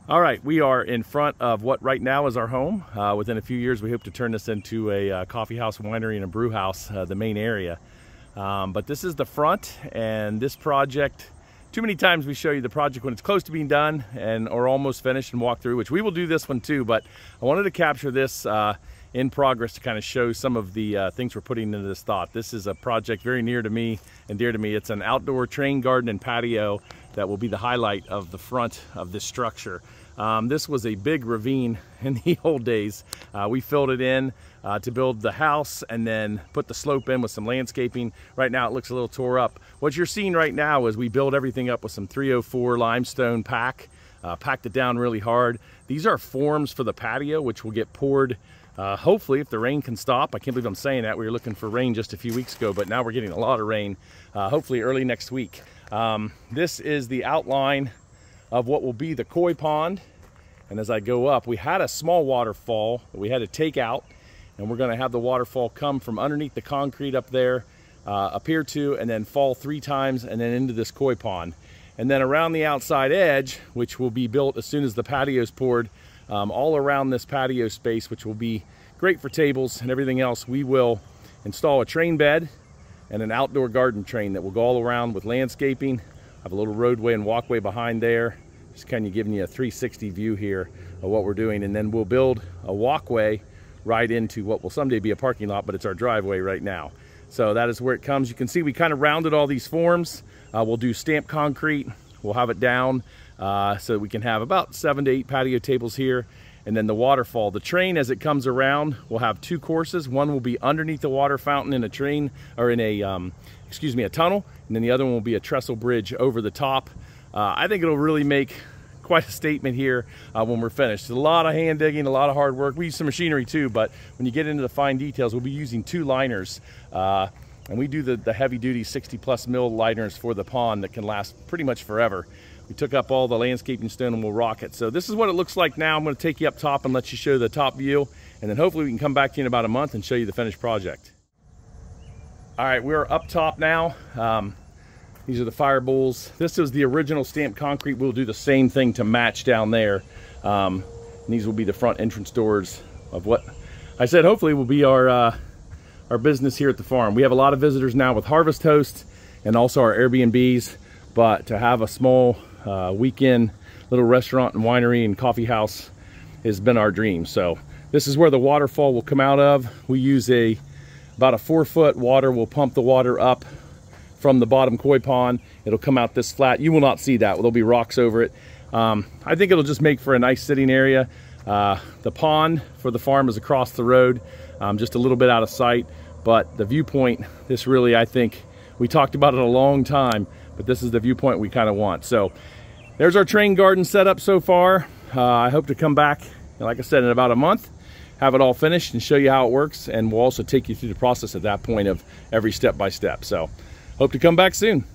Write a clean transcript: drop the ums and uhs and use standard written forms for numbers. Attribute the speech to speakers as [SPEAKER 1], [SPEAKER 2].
[SPEAKER 1] All right, we are in front of what right now is our home. Within a few years, we hope to turn this into a coffee house, winery, and a brew house, the main area. But this is the front, and this project, too many times we show you the project when it's close to being done and or almost finished and walk through, which we will do this one too, but I wanted to capture this in progress to kind of show some of the things we're putting into this thought. This is a project very near to me and dear to me. It's an outdoor terrain garden and patio that will be the highlight of the front of this structure. This was a big ravine in the old days. We filled it in to build the house and then put the slope in with some landscaping. Right now it looks a little tore up. What you're seeing right now is we build everything up with some 304 limestone packed it down really hard. These are forms for the patio, which will get poured hopefully if the rain can stop. I can't believe I'm saying that. We were looking for rain just a few weeks ago, but now we're getting a lot of rain, hopefully early next week. This is the outline of what will be the koi pond. And as I go up, we had a small waterfall that we had to take out, and we're gonna have the waterfall come from underneath the concrete up there, up here too, and then fall 3 times and then into this koi pond. And then around the outside edge, which will be built as soon as the patio is poured, all around this patio space, which will be great for tables and everything else, we will install a train bed and an outdoor garden train that will go all around with landscaping. I have a little roadway and walkway behind there, just kind of giving you a 360 view here of what we're doing. And then we'll build a walkway right into what will someday be a parking lot, but it's our driveway right now. So that is where it comes. You can see we kind of rounded all these forms. We'll do stamped concrete. We'll have it down so that we can have about 7 to 8 patio tables here. And then the waterfall, the train as it comes around, will have 2 courses. One will be underneath the water fountain in a train, or in a, a tunnel. And then the other one will be a trestle bridge over the top. I think it'll really make quite a statement here when we're finished. A lot of hand digging, a lot of hard work. We use some machinery too, but when you get into the fine details, we'll be using 2 liners. And we do the heavy duty 60+ mil liners for the pond that can last pretty much forever. We took up all the landscaping stone and we'll rock it. So this is what it looks like now. I'm going to take you up top and let you show the top view, and then hopefully we can come back to you in about a month and show you the finished project. All right, we're up top now. These are the fire bowls. This is the original stamped concrete. We'll do the same thing to match down there. And these will be the front entrance doors of what I said hopefully will be our business here at the farm. We have a lot of visitors now with Harvest Host and also our Airbnbs, but to have a small weekend little restaurant and winery and coffee house has been our dream. So this is where the waterfall will come out of. We use about a 4-foot water. We'll pump the water up from the bottom koi pond. It'll come out this flat. You will not see that. There'll be rocks over it. I think it'll just make for a nice sitting area. The pond for the farm is across the road, just a little bit out of sight, but the viewpoint, this really, I think, we talked about it a long time, but this is the viewpoint we kind of want. So there's our train garden set up so far. I hope to come back, like I said, in about a month, have it all finished and show you how it works, and we'll also take you through the process at that point of every step by step. So hope to come back soon.